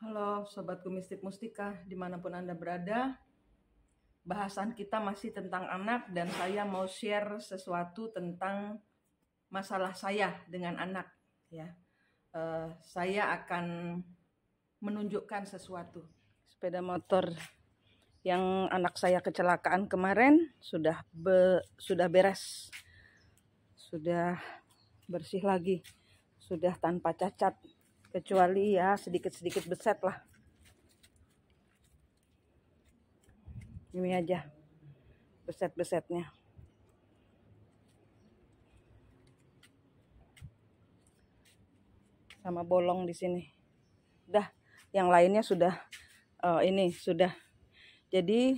Halo Sobatku Mistik Mustika, dimanapun Anda berada. Bahasan kita masih tentang anak dan saya mau share sesuatu tentang masalah saya dengan anak. Saya akan menunjukkan sesuatu. Sepeda motor yang anak saya kecelakaan kemarin sudah beres, sudah bersih lagi, sudah tanpa cacat. Kecuali ya sedikit-sedikit beset lah. Ini aja beset-besetnya. Sama bolong di sini. Udah, yang lainnya sudah ini sudah. Jadi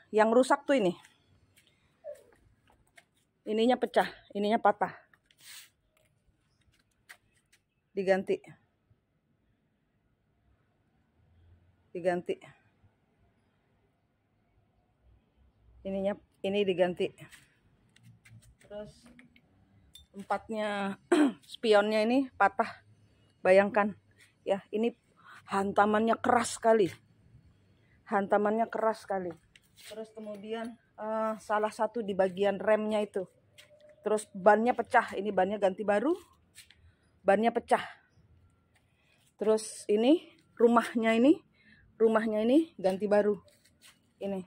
yang rusak tuh ini. Ininya pecah, ininya patah. Diganti. Ini diganti. Terus tempatnya spionnya ini patah. Bayangkan ya, ini hantamannya keras sekali. Terus kemudian salah satu di bagian remnya itu. Terus bannya pecah, ini bannya ganti baru. Bannya pecah. Terus ini rumahnya ini ganti baru. Ini.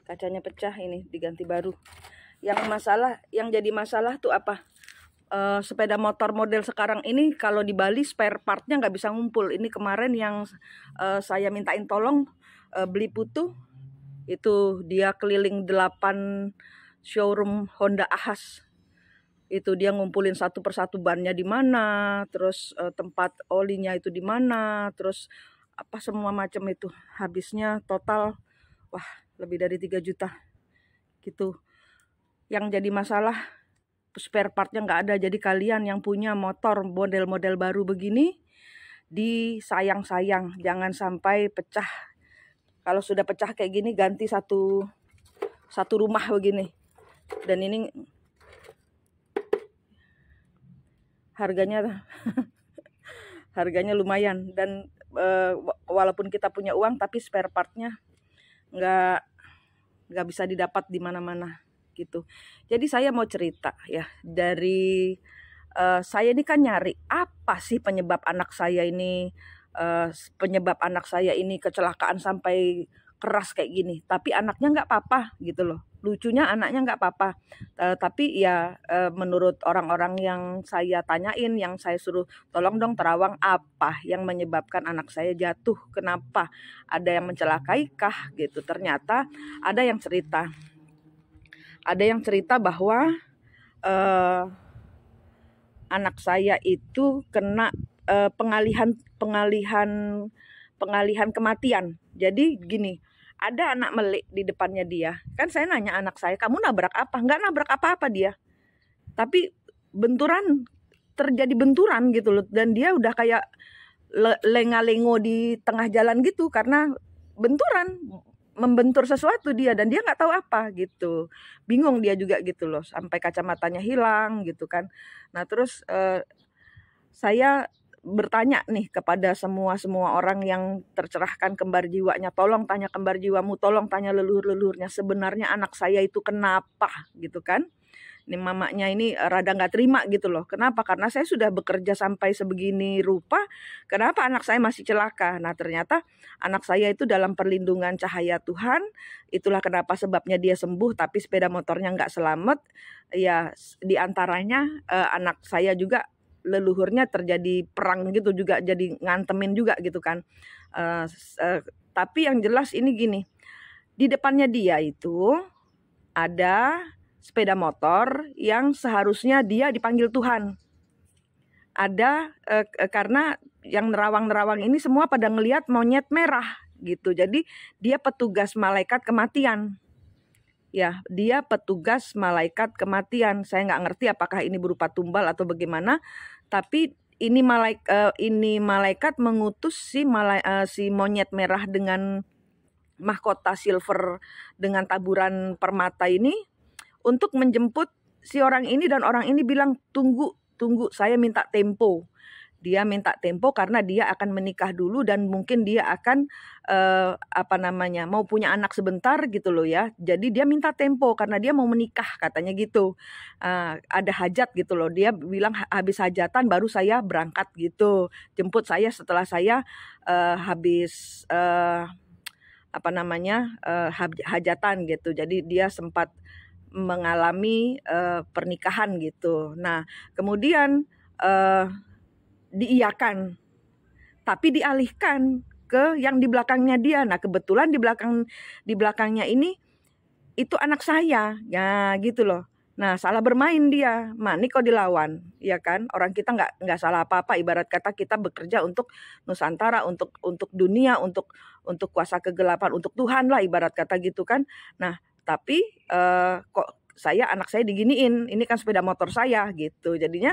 Kacanya pecah, ini diganti baru. Yang jadi masalah tuh apa? Sepeda motor model sekarang ini kalau di Bali spare partnya nggak bisa ngumpul. Ini kemarin yang saya mintain tolong beli putu, itu dia keliling 8 showroom Honda Ahas. Itu dia ngumpulin satu persatu bannya di mana, terus tempat olinya itu di mana, terus apa semua macam itu. Habisnya total lebih dari 3 juta gitu. Yang jadi masalah spare partnya nggak ada. Jadi kalian yang punya motor model-model baru begini, disayang-sayang, jangan sampai pecah. Kalau sudah pecah kayak gini, ganti satu rumah begini. Dan ini harganya harganya lumayan. Dan walaupun kita punya uang, tapi spare partnya nggak bisa didapat di mana-mana gitu. Jadi saya mau cerita ya, dari saya ini kan nyari apa sih penyebab anak saya ini kecelakaan sampai keras kayak gini. Tapi anaknya nggak apa-apa gitu loh. Lucunya anaknya nggak apa-apa. Tapi ya menurut orang-orang yang saya tanyain, yang saya suruh tolong dong terawang, apa yang menyebabkan anak saya jatuh, kenapa, ada yang mencelakai kah gitu. Ternyata ada yang cerita bahwa anak saya itu kena pengalihan kematian. Jadi gini, ada anak melik di depannya dia. Kan saya nanya anak saya, kamu nabrak apa? Nggak nabrak apa-apa dia. Tapi terjadi benturan gitu loh. Dan dia udah kayak lenga-lengo di tengah jalan gitu. Karena membentur sesuatu dia. Dan dia nggak tahu apa gitu. Bingung dia juga gitu loh. Sampai kacamatanya hilang gitu kan. Nah terus saya bertanya nih kepada semua orang yang tercerahkan kembar jiwanya, tolong tanya kembar jiwamu, tolong tanya leluhur-leluhurnya, sebenarnya anak saya itu kenapa gitu kan. Ini mamanya ini rada nggak terima gitu loh. Kenapa? Karena saya sudah bekerja sampai sebegini rupa, kenapa anak saya masih celaka? Nah ternyata anak saya itu dalam perlindungan cahaya Tuhan. Itulah kenapa sebabnya dia sembuh, tapi sepeda motornya nggak selamat. Ya diantaranya anak saya juga leluhurnya terjadi perang gitu juga, jadi ngantemin juga gitu kan. Tapi yang jelas ini gini, di depannya dia itu ada sepeda motor yang seharusnya dia dipanggil Tuhan. Ada karena yang nerawang-nerawang ini semua pada ngelihat monyet merah gitu. Jadi dia petugas malaikat kematian. Ya, dia petugas malaikat kematian. Saya nggak ngerti apakah ini berupa tumbal atau bagaimana, tapi ini malaikat mengutus si monyet merah dengan mahkota silver dengan taburan permata ini untuk menjemput si orang ini, dan orang ini bilang, tunggu, saya minta tempo. Dia minta tempo karena dia akan menikah dulu dan mungkin dia akan mau punya anak sebentar gitu loh ya. Jadi dia minta tempo karena dia mau menikah katanya gitu. Ada hajat gitu loh. Dia bilang habis hajatan baru saya berangkat gitu. Jemput saya setelah saya habis hajatan gitu. Jadi dia sempat mengalami pernikahan gitu. Nah, kemudian diiyakan, tapi dialihkan ke yang di belakangnya dia. Nah, kebetulan di belakangnya ini itu anak saya, ya gitu loh. Nah, salah bermain dia, Mani kok dilawan, ya kan? Orang kita nggak salah apa-apa. Ibarat kata kita bekerja untuk Nusantara, untuk dunia, untuk kuasa kegelapan, untuk Tuhan lah, ibarat kata gitu kan. Nah, tapi kok anak saya diginiin, ini kan sepeda motor saya gitu. Jadinya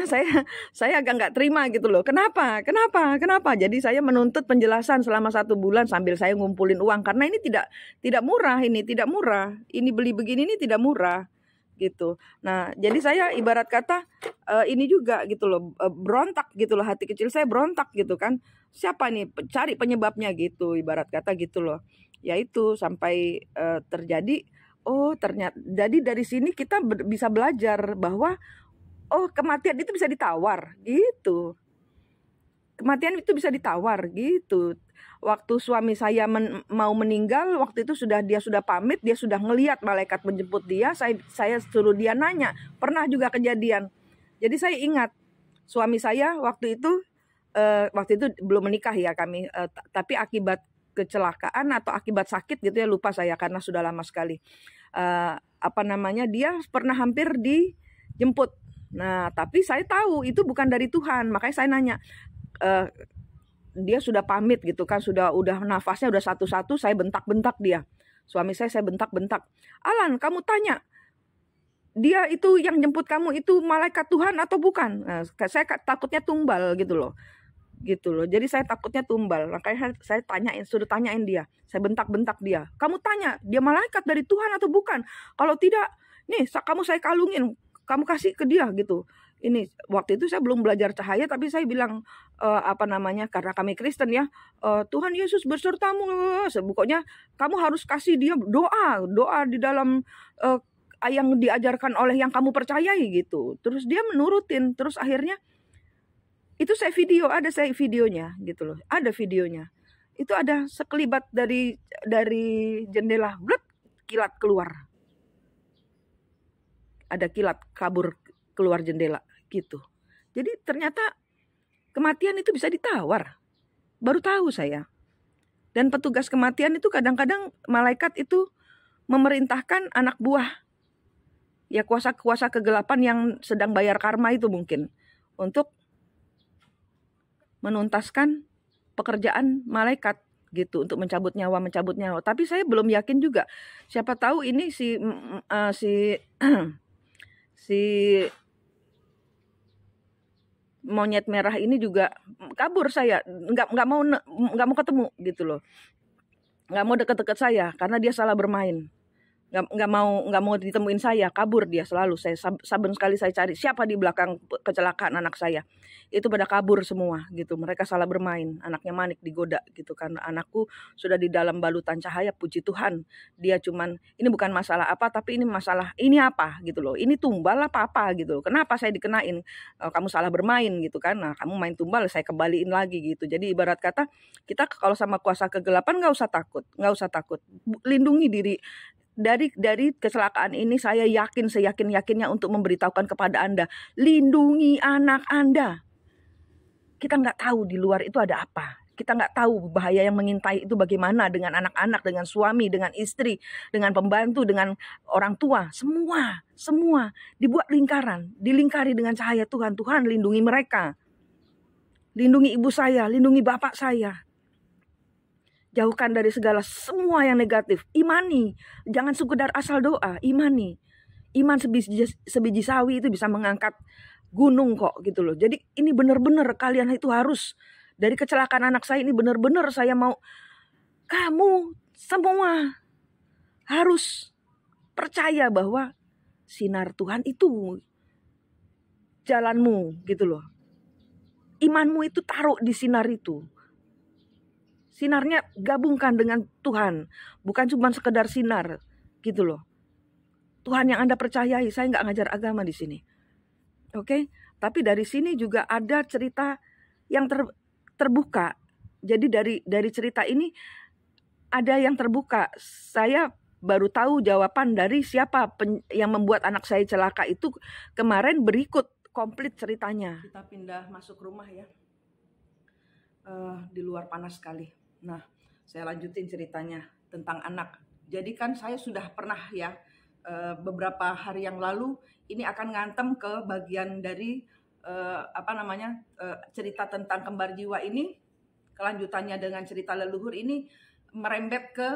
saya agak nggak terima gitu loh. Kenapa? Jadi saya menuntut penjelasan selama 1 bulan sambil saya ngumpulin uang karena ini tidak murah, Ini beli begini ini tidak murah gitu. Nah, jadi saya ibarat kata ini juga gitu loh, berontak gitu loh, hati kecil saya berontak gitu kan. Siapa nih? Cari penyebabnya gitu, ibarat kata gitu loh. Yaitu sampai terjadi. Oh, ternyata jadi dari sini kita bisa belajar bahwa kematian itu bisa ditawar gitu. Kematian itu bisa ditawar gitu. Waktu suami saya mau meninggal, waktu itu dia sudah pamit, dia sudah ngelihat malaikat menjemput dia. Saya suruh dia nanya, pernah juga kejadian. Jadi saya ingat suami saya waktu itu belum menikah ya kami, tapi akibat kecelakaan atau akibat sakit gitu ya, lupa saya karena sudah lama sekali. Dia pernah hampir dijemput. Nah, tapi saya tahu itu bukan dari Tuhan, makanya saya nanya. Dia sudah pamit gitu kan, udah nafasnya udah satu-satu, saya bentak-bentak dia. Suami saya bentak-bentak. Alan, kamu tanya, dia itu yang jemput kamu itu malaikat Tuhan atau bukan? Nah, saya takutnya tumbal gitu loh. Jadi saya takutnya tumbal. Makanya saya suruh tanyain dia. Saya bentak-bentak dia. Kamu tanya, dia malaikat dari Tuhan atau bukan? Kalau tidak, nih kamu saya kalungin, kamu kasih ke dia gitu. Ini waktu itu saya belum belajar cahaya, tapi saya bilang karena kami Kristen ya, Tuhan Yesus bersertamu. Pokoknya kamu harus kasih dia doa di dalam yang diajarkan oleh yang kamu percayai gitu. Terus dia menurutin. Terus akhirnya itu saya videonya gitu loh. Ada videonya. Itu ada sekelibat dari jendela, kilat keluar. Ada kilat kabur keluar jendela gitu. Jadi ternyata kematian itu bisa ditawar. Baru tahu saya. Dan petugas kematian itu kadang-kadang malaikat itu memerintahkan anak buah. Ya kuasa-kuasa kegelapan yang sedang bayar karma itu mungkin. Untuk menuntaskan pekerjaan malaikat gitu, untuk mencabut nyawa. Tapi saya belum yakin juga. Siapa tahu ini si monyet merah ini juga kabur. Saya nggak mau ketemu gitu loh, nggak mau deket-deket saya karena dia salah bermain. Nggak mau ditemuin saya, kabur dia selalu. Saya saben sekali saya cari siapa di belakang kecelakaan anak saya, itu pada kabur semua gitu. Mereka salah bermain, anaknya Manik digoda gitu kan. Anakku sudah di dalam balutan cahaya, puji Tuhan. Dia cuman, ini bukan masalah apa, tapi ini masalah ini apa gitu loh. Ini tumbal apa gitu loh. Kenapa saya dikenain? Kamu salah bermain gitu kan. Nah, kamu main tumbal, saya kembaliin lagi gitu. Jadi ibarat kata kita kalau sama kuasa kegelapan nggak usah takut. Lindungi diri. Dari kecelakaan ini saya seyakin-yakinnya untuk memberitahukan kepada Anda, lindungi anak Anda. Kita nggak tahu di luar itu ada apa. Kita nggak tahu bahaya yang mengintai itu bagaimana dengan anak-anak, dengan suami, dengan istri, dengan pembantu, dengan orang tua. Semua dibuat dilingkari dengan cahaya Tuhan. Tuhan lindungi mereka. lindungi ibu saya, lindungi bapak saya. Jauhkan dari segala semua yang negatif. Imani, jangan sekedar asal doa, imani. Iman sebiji sawi itu bisa mengangkat gunung kok gitu loh. Jadi ini benar-benar kalian itu harus, dari kecelakaan anak saya ini benar-benar saya mau kamu semua harus percaya bahwa sinar Tuhan itu jalanmu gitu loh. Imanmu itu taruh di sinar itu. Sinarnya gabungkan dengan Tuhan, bukan cuma sekedar sinar gitu loh. Tuhan yang Anda percayai, saya nggak ngajar agama di sini. Oke, tapi dari sini juga ada cerita yang terbuka. Jadi dari cerita ini ada yang terbuka. Saya baru tahu jawaban dari siapa yang membuat anak saya celaka itu kemarin, berikut komplit ceritanya. Kita pindah masuk rumah ya. Di luar panas sekali. Nah, saya lanjutin ceritanya tentang anak. Jadi kan saya sudah pernah ya, beberapa hari yang lalu ini akan ngantem ke bagian dari cerita tentang kembar jiwa ini. Kelanjutannya dengan cerita leluhur ini merembet ke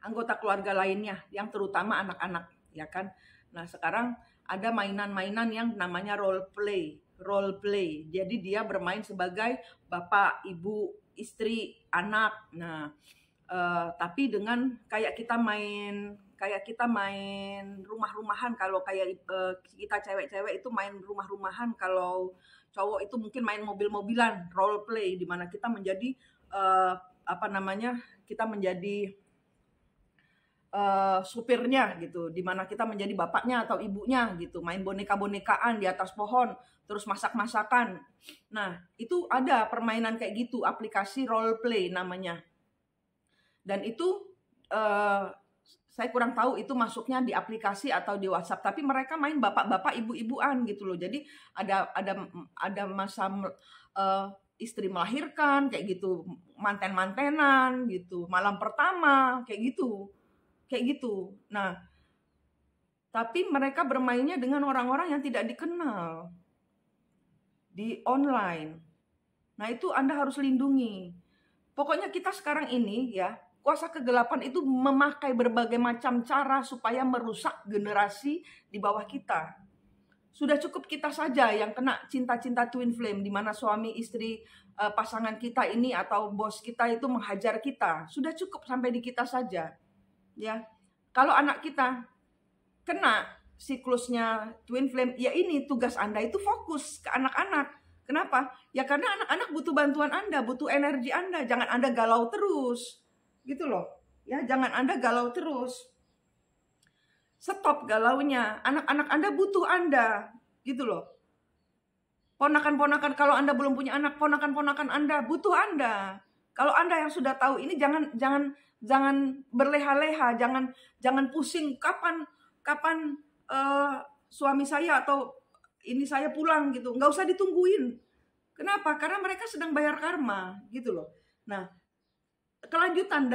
anggota keluarga lainnya yang terutama anak-anak, ya kan. Nah, sekarang ada mainan-mainan yang namanya role play. Jadi dia bermain sebagai bapak, ibu, istri, anak. Nah, tapi dengan kayak kita main rumah-rumahan. Kalau kayak kita cewek-cewek itu main rumah-rumahan, kalau cowok itu mungkin main mobil-mobilan, role play, di mana kita menjadi kita menjadi supirnya gitu, dimana kita menjadi bapaknya atau ibunya gitu, main boneka-bonekaan di atas pohon, terus masak-masakan. Nah, itu ada permainan kayak gitu, aplikasi role play namanya. Dan itu saya kurang tahu itu masuknya di aplikasi atau di WhatsApp, tapi mereka main bapak-bapak, ibu-ibuan gitu loh. Jadi ada masa istri melahirkan kayak gitu, manten-mantenan gitu, malam pertama kayak gitu. Nah, tapi mereka bermainnya dengan orang-orang yang tidak dikenal di online. Nah, itu Anda harus lindungi. Pokoknya kita sekarang ini ya, kuasa kegelapan itu memakai berbagai macam cara supaya merusak generasi di bawah kita. Sudah cukup kita saja yang kena cinta-cinta twin flame, di mana suami istri pasangan kita ini atau bos kita itu menghajar kita. Sudah cukup sampai di kita saja. Ya, kalau anak kita kena siklusnya twin flame, ya ini tugas Anda itu fokus ke anak-anak. Kenapa? Ya karena anak-anak butuh bantuan Anda, butuh energi Anda. Jangan Anda galau terus, gitu loh. Ya, jangan Anda galau terus. Stop galaunya. Anak-anak Anda butuh Anda, gitu loh. Ponakan-ponakan, kalau Anda belum punya anak, ponakan-ponakan Anda butuh Anda. Kalau Anda yang sudah tahu ini, jangan berleha-leha, jangan pusing kapan suami saya atau ini saya pulang gitu. Nggak usah ditungguin. Kenapa? Karena mereka sedang bayar karma gitu loh. Nah, kelanjutan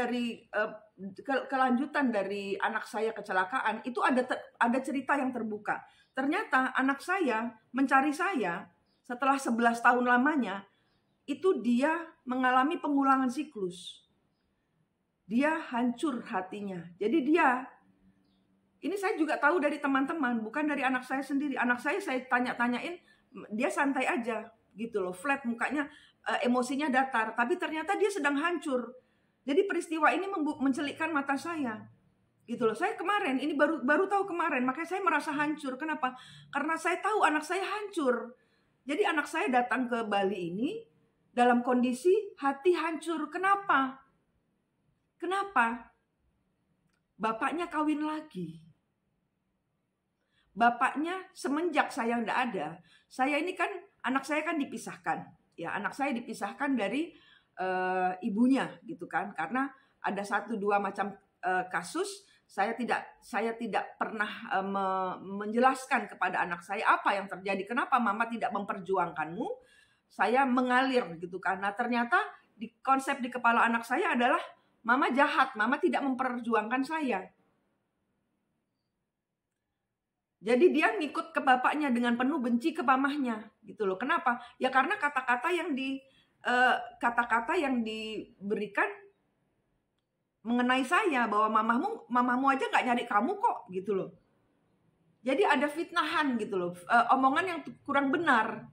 dari anak saya kecelakaan itu ada cerita yang terbuka. Ternyata anak saya mencari saya setelah 11 tahun lamanya, itu dia mengalami pengulangan siklus. Dia hancur hatinya. Jadi ini saya juga tahu dari teman-teman, bukan dari anak saya sendiri. Anak saya tanya-tanyain, dia santai aja gitu loh, flat mukanya, emosinya datar. Tapi ternyata dia sedang hancur. Jadi peristiwa ini mencelikkan mata saya. Gitu loh. Saya kemarin, ini baru tahu kemarin, makanya saya merasa hancur. Kenapa? Karena saya tahu anak saya hancur. Jadi anak saya datang ke Bali ini dalam kondisi hati hancur. Kenapa? Bapaknya kawin lagi. Bapaknya semenjak saya nggak ada, saya ini kan, anak saya kan dipisahkan. Ya, anak saya dipisahkan dari ibunya gitu kan. Karena ada 1-2 macam kasus, saya tidak pernah menjelaskan kepada anak saya apa yang terjadi. Kenapa mama tidak memperjuangkanmu? Saya mengalir gitu kan. Nah, ternyata konsep di kepala anak saya adalah mama jahat, mama tidak memperjuangkan saya. Jadi dia ngikut ke bapaknya dengan penuh benci ke mamahnya gitu loh. Kenapa? Ya karena kata-kata yang diberikan mengenai saya, bahwa mamamu aja nggak nyari kamu kok gitu loh. Jadi ada fitnahan gitu loh, omongan yang kurang benar.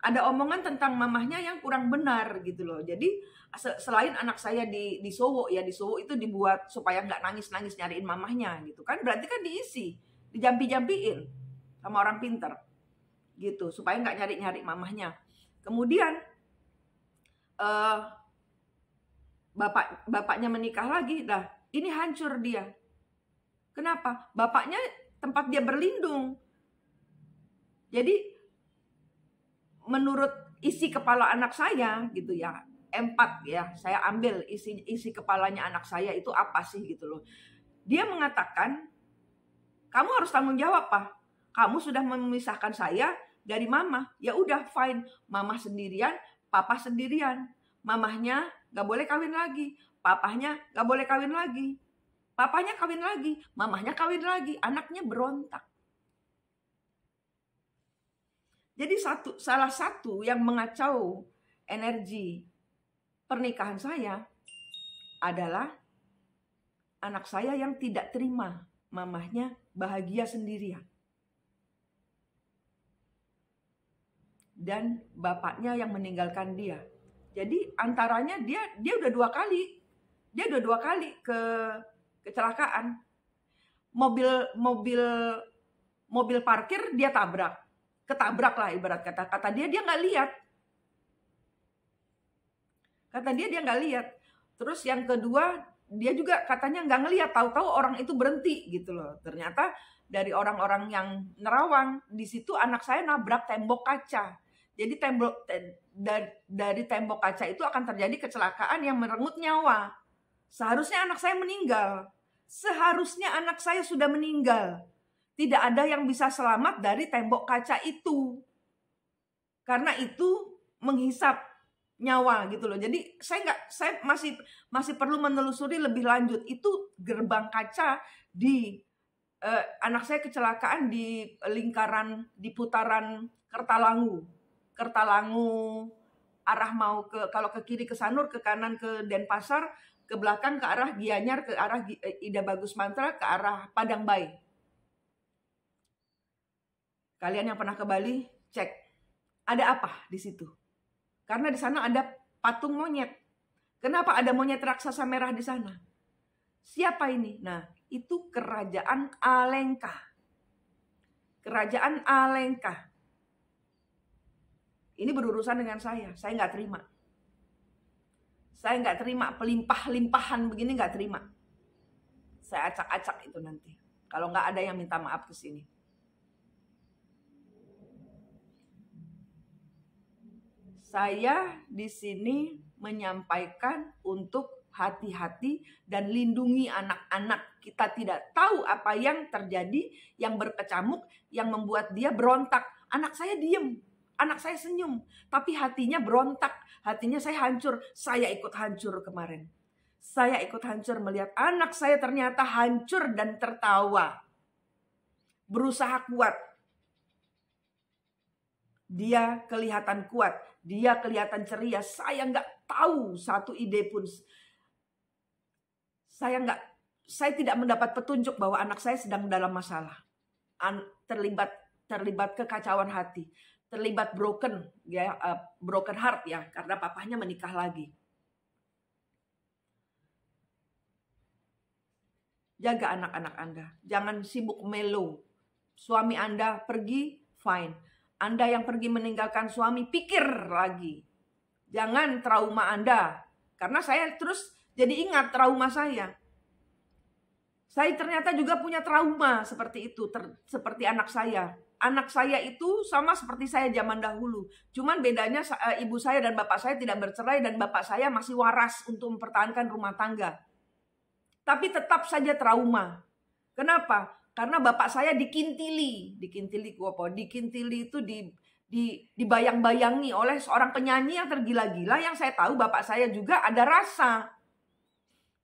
Ada omongan tentang mamahnya yang kurang benar gitu loh. Jadi selain anak saya di Sowo ya, di Sowo itu dibuat supaya nggak nangis-nangis nyariin mamahnya gitu kan, berarti kan diisi, dijampi-jampiin sama orang pinter gitu supaya nggak nyari-nyari mamahnya. Kemudian bapaknya menikah lagi, dah ini hancur dia. Kenapa? Bapaknya tempat dia berlindung. Jadi menurut isi kepala anak saya gitu ya, 4 ya, saya ambil isi kepalanya anak saya itu apa sih gitu loh. Dia mengatakan, kamu harus tanggung jawab, Pak. Kamu sudah memisahkan saya dari mama. Ya udah fine, mama sendirian, papa sendirian. Mamahnya gak boleh kawin lagi, papahnya gak boleh kawin lagi. Papanya kawin lagi, mamahnya kawin lagi, anaknya berontak. Jadi salah satu yang mengacau energi pernikahan saya adalah anak saya yang tidak terima mamahnya bahagia sendirian. Dan bapaknya yang meninggalkan dia. Jadi antaranya dia udah 2 kali. Dia udah 2 kali kecelakaan. Mobil parkir dia tabrak. Ketabrak lah ibarat kata. Kata dia nggak lihat. Terus yang kedua, dia juga katanya nggak ngelihat. Tahu-tahu orang itu berhenti gitu loh. Ternyata dari orang-orang yang nerawang, di situ anak saya nabrak tembok kaca. Jadi dari tembok kaca itu akan terjadi kecelakaan yang merenggut nyawa. Seharusnya anak saya meninggal. Seharusnya anak saya sudah meninggal. Tidak ada yang bisa selamat dari tembok kaca itu. Karena itu menghisap nyawa gitu loh. Jadi saya masih perlu menelusuri lebih lanjut. Itu gerbang kaca di anak saya kecelakaan di putaran Kertalangu arah mau kalau ke kiri ke Sanur, ke kanan ke Denpasar, ke belakang ke arah Gianyar, ke arah Ida Bagus Mantra, ke arah Padang Bayi. Kalian yang pernah ke Bali, cek ada apa di situ. Karena di sana ada patung monyet. Kenapa ada monyet raksasa merah di sana? Siapa ini? Nah, itu Kerajaan Alengka. Kerajaan Alengka. Ini berurusan dengan saya nggak terima. Saya nggak terima pelimpah-limpahan begini, nggak terima. Saya acak-acak itu nanti. Kalau nggak ada yang minta maaf ke sini. Saya di sini menyampaikan untuk hati-hati dan lindungi anak-anak. Kita tidak tahu apa yang terjadi, yang berkecamuk, yang membuat dia berontak. Anak saya diem, anak saya senyum, tapi hatinya berontak. Hatinya saya hancur. Saya ikut hancur kemarin. Saya ikut hancur melihat anak saya ternyata hancur dan tertawa. Berusaha kuat. Dia kelihatan kuat. Dia kelihatan ceria. Saya nggak tahu satu ide pun. Saya tidak mendapat petunjuk bahwa anak saya sedang dalam masalah. Terlibat kekacauan hati. Terlibat broken heart ya, karena papahnya menikah lagi. Jaga anak-anak Anda. Jangan sibuk melo. Suami Anda pergi, fine. Anda yang pergi meninggalkan suami, pikir lagi. Jangan trauma Anda. Karena saya terus jadi ingat trauma saya. Saya ternyata juga punya trauma seperti itu. Seperti anak saya. Anak saya itu sama seperti saya zaman dahulu. Cuman bedanya ibu saya dan bapak saya tidak bercerai. Dan bapak saya masih waras untuk mempertahankan rumah tangga. Tapi tetap saja trauma. Kenapa? Karena bapak saya dikintili itu dibayang-bayangi oleh seorang penyanyi yang tergila-gila, yang saya tahu bapak saya juga ada rasa.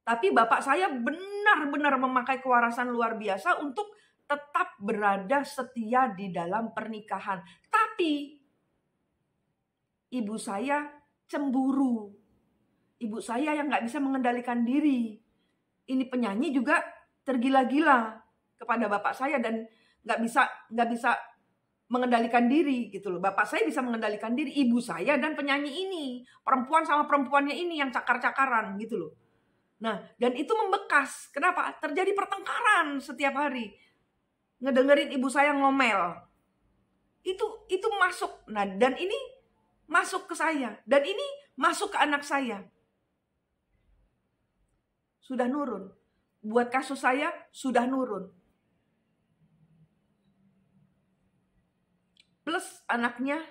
Tapi bapak saya benar-benar memakai kewarasan luar biasa untuk tetap berada setia di dalam pernikahan. Tapi ibu saya cemburu. Ibu saya yang nggak bisa mengendalikan diri. Ini penyanyi juga tergila-gila kepada bapak saya dan nggak bisa mengendalikan diri gitu loh. Bapak saya bisa mengendalikan diri, ibu saya dan penyanyi ini, perempuan sama perempuannya ini yang cakar-cakaran gitu loh. Nah, dan itu membekas. Kenapa? Terjadi pertengkaran setiap hari. Ngedengerin ibu saya ngomel. Itu masuk. Nah, dan ini masuk ke saya dan ini masuk ke anak saya. Sudah nurun. Buat kasus saya sudah nurun. Plus anaknya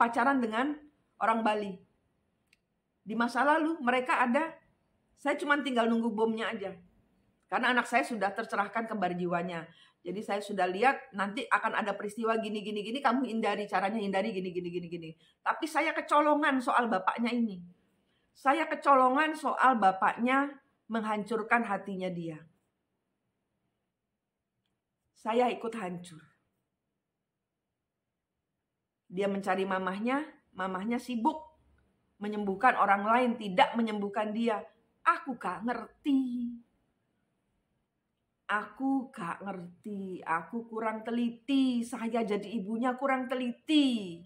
pacaran dengan orang Bali. Di masa lalu mereka ada, saya cuma tinggal nunggu bomnya aja. Karena anak saya sudah tercerahkan kembar jiwanya. Jadi saya sudah lihat nanti akan ada peristiwa gini, kamu hindari, caranya hindari gini. Tapi saya kecolongan soal bapaknya ini. Saya kecolongan soal bapaknya menghancurkan hatinya dia. Saya ikut hancur. Dia mencari mamahnya sibuk menyembuhkan orang lain, tidak menyembuhkan dia. Aku gak ngerti. Aku kurang teliti. Saya jadi ibunya kurang teliti.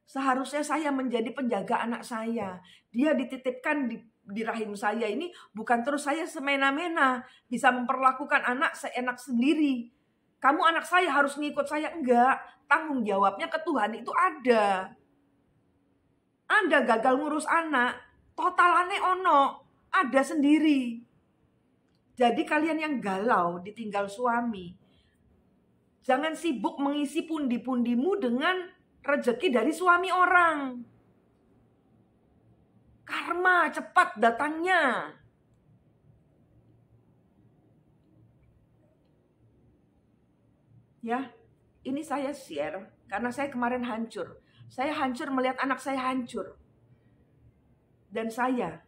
Seharusnya saya menjadi penjaga anak saya. Dia dititipkan di rahim saya ini bukan terus saya semena-mena bisa memperlakukan anak seenak sendiri. Kamu anak saya harus ngikut saya. Enggak, tanggung jawabnya ke Tuhan itu ada. Anda gagal ngurus anak, totalane ono, ada sendiri. Jadi kalian yang galau ditinggal suami, jangan sibuk mengisi pundi-pundimu dengan rezeki dari suami orang. Karma cepat datangnya. Ya, ini saya share karena saya kemarin hancur. Saya hancur melihat anak saya hancur. Dan saya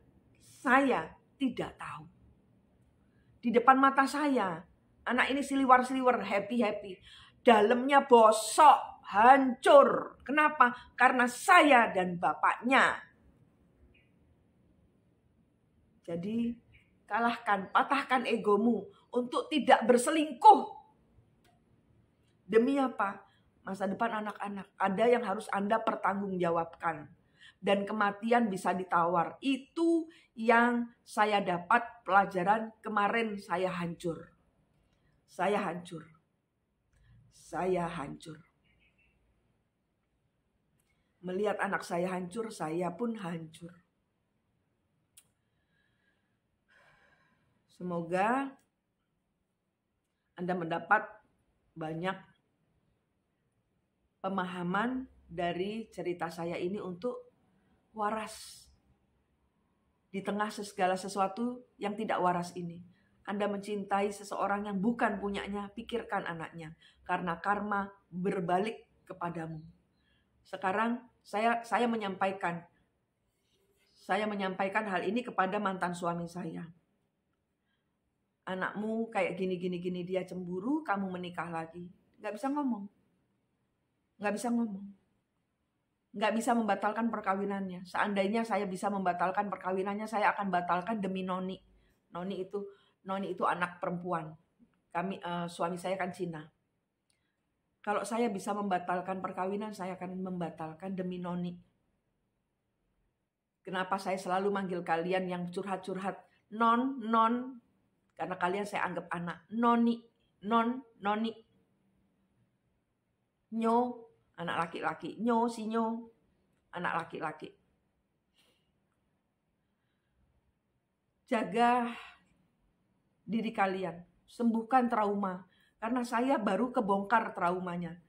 tidak tahu. Di depan mata saya, anak ini siliwar-siliwar, happy. Dalamnya bosok, hancur. Kenapa? Karena saya dan bapaknya. Jadi patahkan egomu untuk tidak berselingkuh. Demi apa? Masa depan anak-anak. Ada yang harus Anda pertanggungjawabkan. Dan kematian bisa ditawar. Itu yang saya dapat pelajaran kemarin. Saya hancur. Melihat anak saya hancur, saya pun hancur. Semoga Anda mendapat banyak pemahaman dari cerita saya ini untuk waras di tengah segala sesuatu yang tidak waras ini. Anda mencintai seseorang yang bukan punyanya, pikirkan anaknya. Karena karma berbalik kepadamu. Sekarang saya menyampaikan hal ini kepada mantan suami saya. Anakmu kayak gini, dia cemburu, kamu menikah lagi. Gak bisa ngomong. Gak bisa membatalkan perkawinannya. Seandainya saya bisa membatalkan perkawinannya, saya akan batalkan demi Noni. Noni itu anak perempuan. Suami saya kan Cina. Kalau saya bisa membatalkan perkawinan, saya akan membatalkan demi Noni. Kenapa saya selalu manggil kalian yang curhat-curhat non? Karena kalian saya anggap anak. Noni. Nyo, anak laki-laki. Nyo, anak laki-laki. Jaga diri kalian. Sembuhkan trauma. Karena saya baru kebongkar traumanya.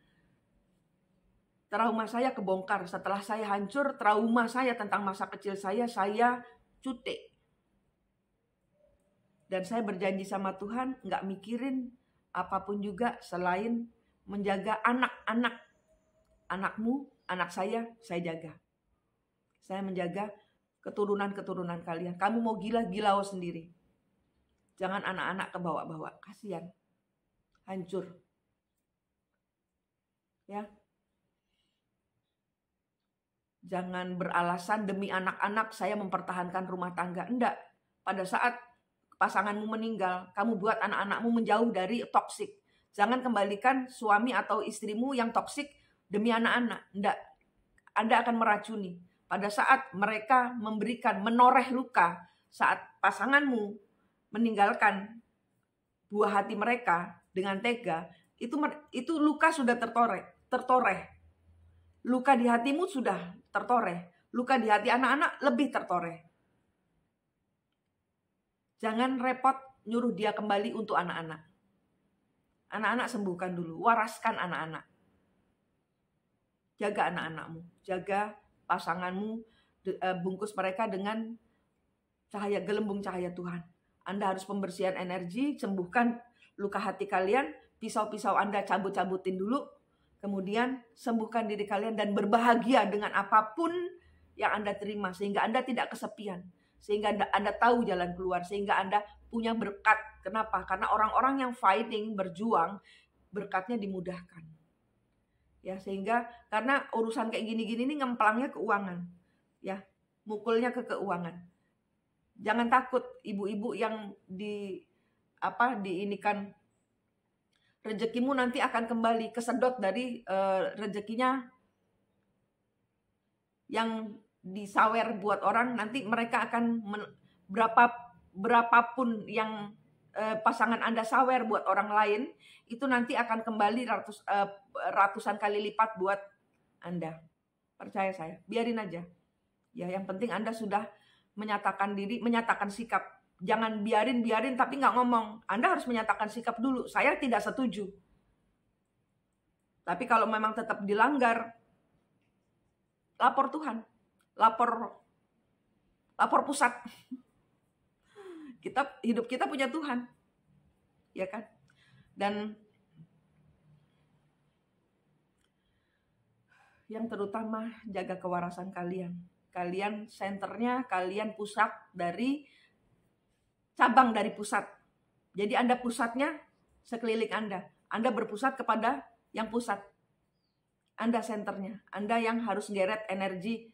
Trauma saya kebongkar. Setelah saya hancur, trauma saya tentang masa kecil saya cutek. Dan saya berjanji sama Tuhan, gak mikirin apapun juga selain menjaga anakmu, anak saya jaga. Saya menjaga keturunan kalian. Kamu mau gila-gilau sendiri. Jangan anak-anak kebawa-bawa, kasihan. hancur. Ya. Jangan beralasan demi anak-anak saya mempertahankan rumah tangga. Enggak. Pada saat pasanganmu meninggal, kamu buat anak-anakmu menjauh dari toksik. Jangan kembalikan suami atau istrimu yang toksik demi anak-anak. Enggak. Anda akan meracuni. Pada saat mereka memberikan, menoreh luka, saat pasanganmu meninggalkan buah hati mereka dengan tega, itu luka sudah tertoreh. Luka di hatimu sudah tertoreh. Luka di hati anak-anak lebih tertoreh. Jangan repot nyuruh dia kembali untuk anak-anak. Anak-anak sembuhkan dulu. Waraskan anak-anak. Jaga anak-anakmu. Jaga pasanganmu. Bungkus mereka dengan cahaya, gelembung cahaya Tuhan. Anda harus pembersihan energi. Sembuhkan luka hati kalian. Pisau-pisau Anda cabut-cabutin dulu. Kemudian sembuhkan diri kalian dan berbahagia dengan apapun yang Anda terima. Sehingga Anda tidak kesepian. Sehingga Anda tahu jalan keluar. Sehingga Anda punya berkat. Kenapa? Karena orang-orang yang fighting, berjuang, berkatnya dimudahkan. Ya, sehingga karena urusan kayak gini-gini ini ngempelangnya keuangan. Ya, mukulnya ke keuangan. Jangan takut ibu-ibu yang diinikan, rezekimu nanti akan kembali kesedot dari rezekinya yang disawer buat orang. Nanti mereka akan berapapun yang pasangan Anda sawer buat orang lain, itu nanti akan kembali ratusan kali lipat buat Anda. Percaya saya, biarin aja. Ya, yang penting Anda sudah menyatakan diri, menyatakan sikap. Jangan biarin tapi nggak ngomong. Anda harus menyatakan sikap dulu. Saya tidak setuju. Tapi kalau memang tetap dilanggar, lapor Tuhan. Lapor pusat. Hidup kita punya Tuhan. Ya kan? Dan yang terutama jaga kewarasan kalian. Kalian senternya, kalian pusat dari cabang dari pusat. Jadi Anda pusatnya sekeliling Anda. Anda berpusat kepada yang pusat. Anda senternya. Anda yang harus geret energi.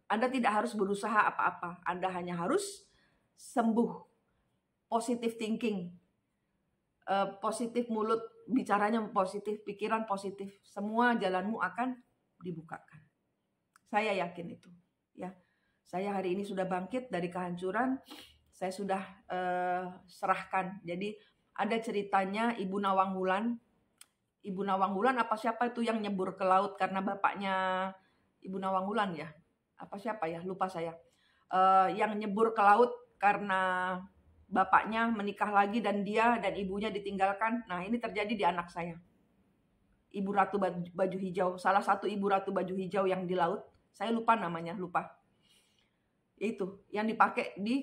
Anda tidak harus berusaha apa-apa. Anda hanya harus sembuh. Positive thinking. Positif mulut. Bicaranya positif. Pikiran positif. Semua jalanmu akan dibukakan. Saya yakin itu. Ya, saya hari ini sudah bangkit dari kehancuran. Saya sudah serahkan. Jadi ada ceritanya Ibu Nawang Wulan. Ibu Nawang Wulan apa siapa itu yang nyebur ke laut karena bapaknya Ibu Nawang Wulan ya? Apa siapa ya? Lupa saya. Yang nyebur ke laut karena bapaknya menikah lagi dan dia dan ibunya ditinggalkan. Nah, ini terjadi di anak saya. Ibu Ratu Baju Hijau. Salah satu Ibu Ratu Baju Hijau yang di laut. Saya lupa namanya, lupa. Itu yang dipakai di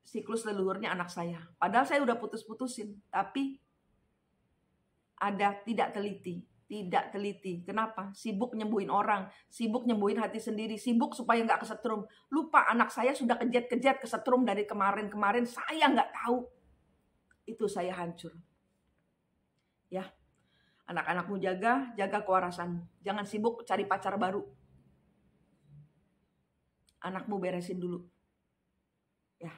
siklus leluhurnya anak saya. Padahal saya udah putus-putusin. Tapi ada tidak teliti. Kenapa? Sibuk nyembuhin orang. Sibuk nyembuhin hati sendiri. Sibuk supaya nggak kesetrum. Lupa anak saya sudah kejet kesetrum dari kemarin. Saya nggak tahu. Itu saya hancur. Ya. Anak-anakmu jaga kewarasanmu. Jangan sibuk cari pacar baru. Anakmu beresin dulu. Ya.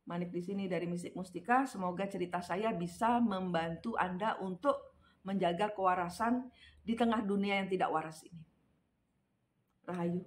Manik di sini dari Mistik Mustika. Semoga cerita saya bisa membantu Anda untuk menjaga kewarasan di tengah dunia yang tidak waras ini. Rahayu.